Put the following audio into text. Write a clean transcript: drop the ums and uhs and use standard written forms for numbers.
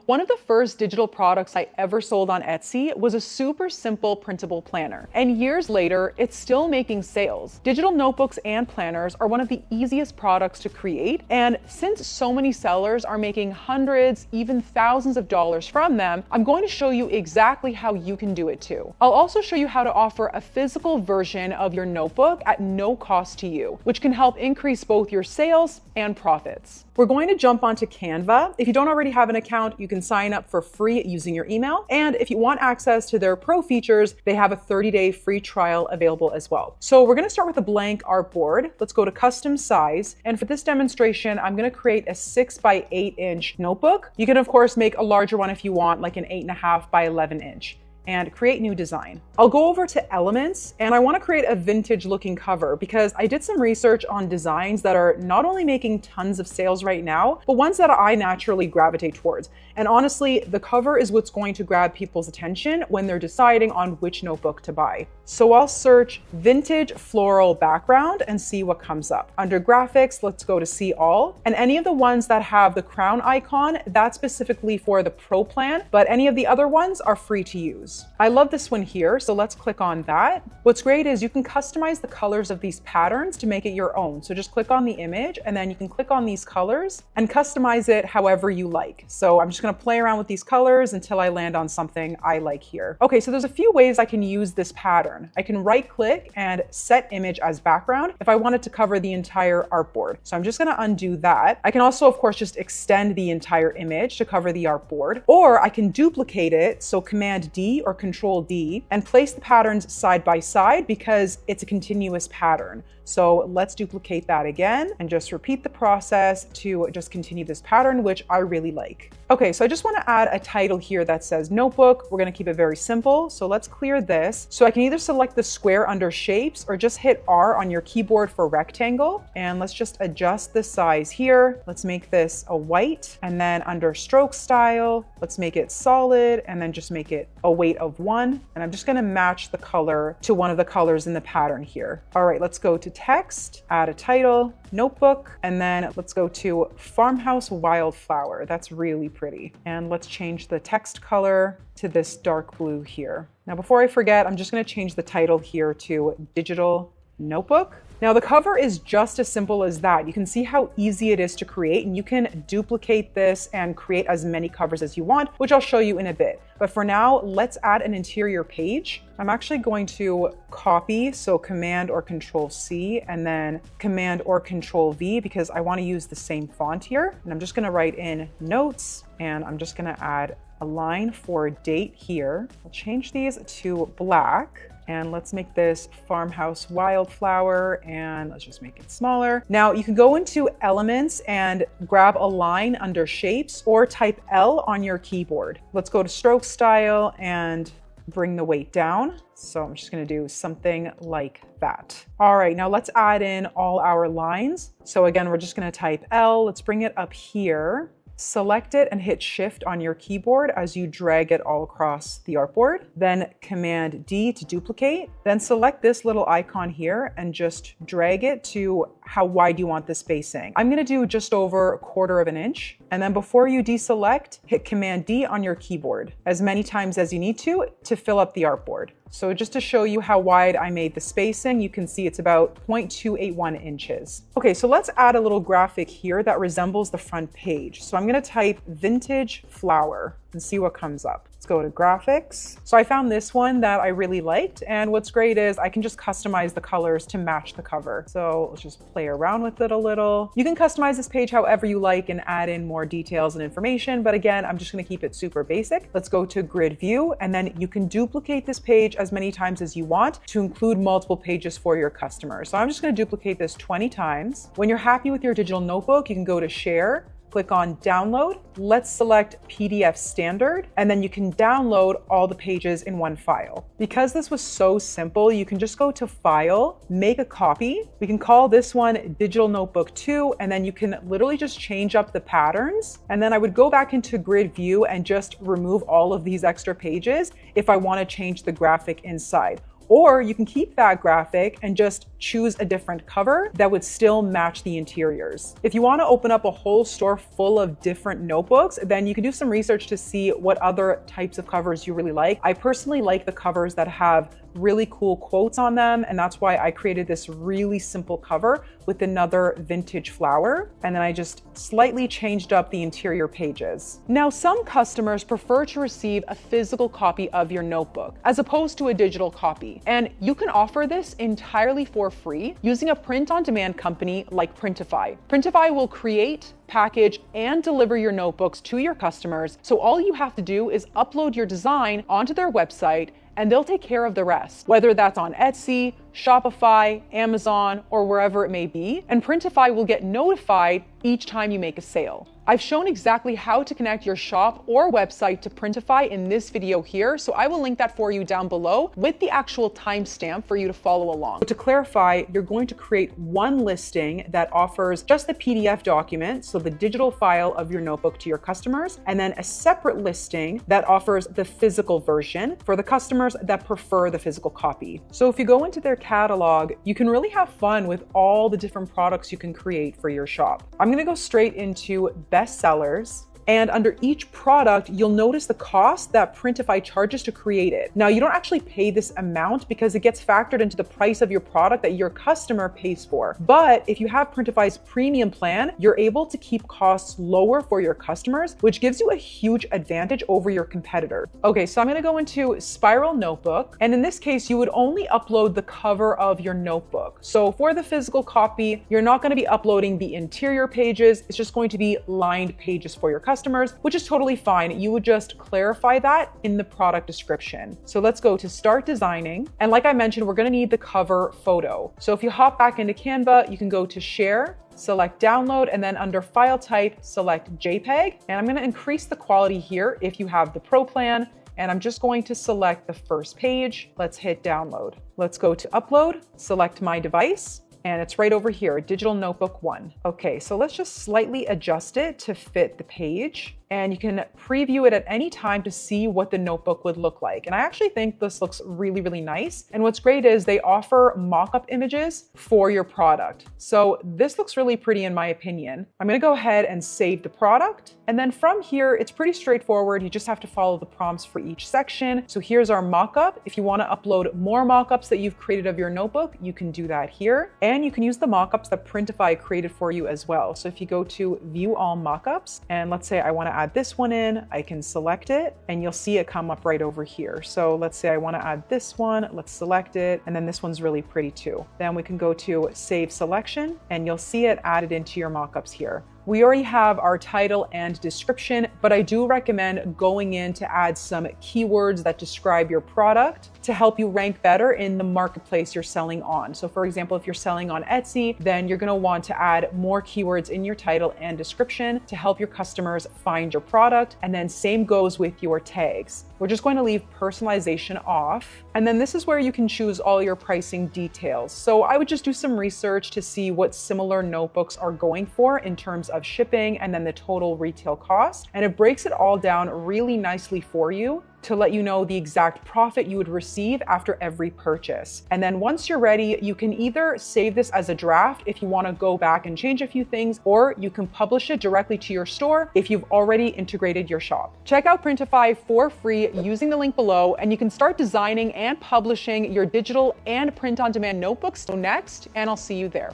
One of the first digital products I ever sold on Etsy was a super simple printable planner. And years later, it's still making sales. Digital notebooks and planners are one of the easiest products to create. And since so many sellers are making hundreds, even thousands of dollars from them, I'm going to show you exactly how you can do it too. I'll also show you how to offer a physical version of your notebook at no cost to you, which can help increase both your sales and profits. We're going to jump onto Canva. If you don't already have an account, you can sign up for free using your email. And if you want access to their pro features, they have a 30-day free trial available as well. So we're going to start with a blank artboard. Let's go to custom size. And for this demonstration, I'm going to create a 6 by 8 inch notebook. You can of course make a larger one if you want, like an 8.5 by 11 inch. And create new design. I'll go over to elements and I want to create a vintage looking cover because I did some research on designs that are not only making tons of sales right now, but ones that I naturally gravitate towards. And honestly, the cover is what's going to grab people's attention when they're deciding on which notebook to buy. So I'll search vintage floral background and see what comes up. Under graphics, let's go to see all. And any of the ones that have the crown icon, that's specifically for the pro plan, but any of the other ones are free to use. I love this one here, so let's click on that. What's great is you can customize the colors of these patterns to make it your own. So just click on the image and then you can click on these colors and customize it however you like. So I'm just gonna play around with these colors until I land on something I like here. Okay, so there's a few ways I can use this pattern. I can right click and set image as background if I wanted to cover the entire artboard. So I'm just gonna undo that. I can also, of course, just extend the entire image to cover the artboard, or I can duplicate it, so Command D or Control D, and place the patterns side by side because it's a continuous pattern. So let's duplicate that again and just repeat the process to just continue this pattern, which I really like. Okay, so I just want to add a title here that says notebook. We're going to keep it very simple. So let's clear this. So I can either select the square under shapes or just hit R on your keyboard for rectangle. And let's just adjust the size here. Let's make this a white, and then under stroke style, let's make it solid and then just make it a weight of 1. And I'm just going to match the color to one of the colors in the pattern here. All right, let's go to text, add a title, notebook, and then let's go to farmhouse wildflower. That's really pretty. And let's change the text color to this dark blue here. Now, before I forget, I'm just going to change the title here to digital notebook. Now the cover is just as simple as that. You can see how easy it is to create, and you can duplicate this and create as many covers as you want, which I'll show you in a bit. But for now, let's add an interior page. I'm actually going to copy, so Command or Control C, and then Command or Control V, because I want to use the same font here. And I'm just going to write in notes, and I'm just going to add a line for date here. I'll change these to black. And let's make this farmhouse wildflower, and let's just make it smaller. Now you can go into elements and grab a line under shapes or type L on your keyboard. Let's go to stroke style and bring the weight down. So I'm just gonna do something like that. All right, now let's add in all our lines. So again, we're just gonna type L. Let's bring it up here. Select it and hit Shift on your keyboard as you drag it all across the artboard. Then Command D to duplicate. Then select this little icon here and just drag it to how wide you want the spacing. I'm gonna do just over 1/4 of an inch. And then before you deselect, hit Command D on your keyboard as many times as you need to fill up the artboard. So just to show you how wide I made the spacing, you can see it's about 0.281 inches. Okay, so let's add a little graphic here that resembles the front page. So I'm gonna type vintage flower and see what comes up. Let's go to graphics. So I found this one that I really liked, and what's great is I can just customize the colors to match the cover. So let's just play around with it a little. You can customize this page however you like and add in more details and information, but again, I'm just gonna keep it super basic. Let's go to grid view, and then you can duplicate this page as many times as you want to include multiple pages for your customers. So I'm just gonna duplicate this 20 times. When you're happy with your digital notebook, you can go to share, click on download. Let's select PDF standard, and then you can download all the pages in one file. Because this was so simple, you can just go to file, make a copy. We can call this one digital notebook 2, and then you can literally just change up the patterns. And then I would go back into grid view and just remove all of these extra pages if I want to change the graphic inside. Or you can keep that graphic and just choose a different cover that would still match the interiors. If you want to open up a whole store full of different notebooks, then you can do some research to see what other types of covers you really like. I personally like the covers that have really cool quotes on them, and that's why I created this really simple cover with another vintage flower, and then I just slightly changed up the interior pages. Now, some customers prefer to receive a physical copy of your notebook as opposed to a digital copy, and you can offer this entirely for free using a print-on-demand company like Printify. Printify will create, package, and deliver your notebooks to your customers, so all you have to do is upload your design onto their website and they'll take care of the rest, whether that's on Etsy, Shopify, Amazon, or wherever it may be, and Printify will get notified each time you make a sale. I've shown exactly how to connect your shop or website to Printify in this video here, so I will link that for you down below with the actual timestamp for you to follow along. To clarify, you're going to create one listing that offers just the PDF document, so the digital file of your notebook to your customers, and then a separate listing that offers the physical version for the customers that prefer the physical copy. So if you go into their catalog, you can really have fun with all the different products you can create for your shop. I'm going to go straight into best sellers. And under each product, you'll notice the cost that Printify charges to create it. Now, you don't actually pay this amount because it gets factored into the price of your product that your customer pays for. But if you have Printify's premium plan, you're able to keep costs lower for your customers, which gives you a huge advantage over your competitor. Okay, so I'm gonna go into Spiral Notebook. And in this case, you would only upload the cover of your notebook. So for the physical copy, you're not gonna be uploading the interior pages. It's just going to be lined pages for your customers, which is totally fine. You would just clarify that in the product description. So let's go to start designing. And like I mentioned, we're gonna need the cover photo. So if you hop back into Canva, you can go to share, select download, and then under file type, select JPEG. And I'm gonna increase the quality here if you have the Pro plan. And I'm just going to select the first page. Let's hit download. Let's go to upload, select my device. And it's right over here, Digital Notebook 1. Okay, so let's just slightly adjust it to fit the page. And you can preview it at any time to see what the notebook would look like. And I actually think this looks really, really nice. And what's great is they offer mock-up images for your product. So this looks really pretty in my opinion. I'm gonna go ahead and save the product. And then from here, it's pretty straightforward. You just have to follow the prompts for each section. So here's our mock-up. If you wanna upload more mock-ups that you've created of your notebook, you can do that here. And you can use the mock-ups that Printify created for you as well. So if you go to view all mock-ups, and let's say I wanna add this one in, I can select it and you'll see it come up right over here. So let's say I want to add this one, let's select it, and then this one's really pretty too. Then we can go to save selection and you'll see it added into your mockups here. We already have our title and description, but I do recommend going in to add some keywords that describe your product to help you rank better in the marketplace you're selling on. So for example, if you're selling on Etsy, then you're gonna want to add more keywords in your title and description to help your customers find your product. And then same goes with your tags. We're just going to leave personalization off. And then this is where you can choose all your pricing details. So I would just do some research to see what similar notebooks are going for in terms of shipping and then the total retail cost. And it breaks it all down really nicely for you to let you know the exact profit you would receive after every purchase. And then once you're ready, you can either save this as a draft if you want to go back and change a few things, or you can publish it directly to your store if you've already integrated your shop. Check out Printify for free using the link below, and you can start designing and publishing your digital and print-on-demand notebooks next, and I'll see you there.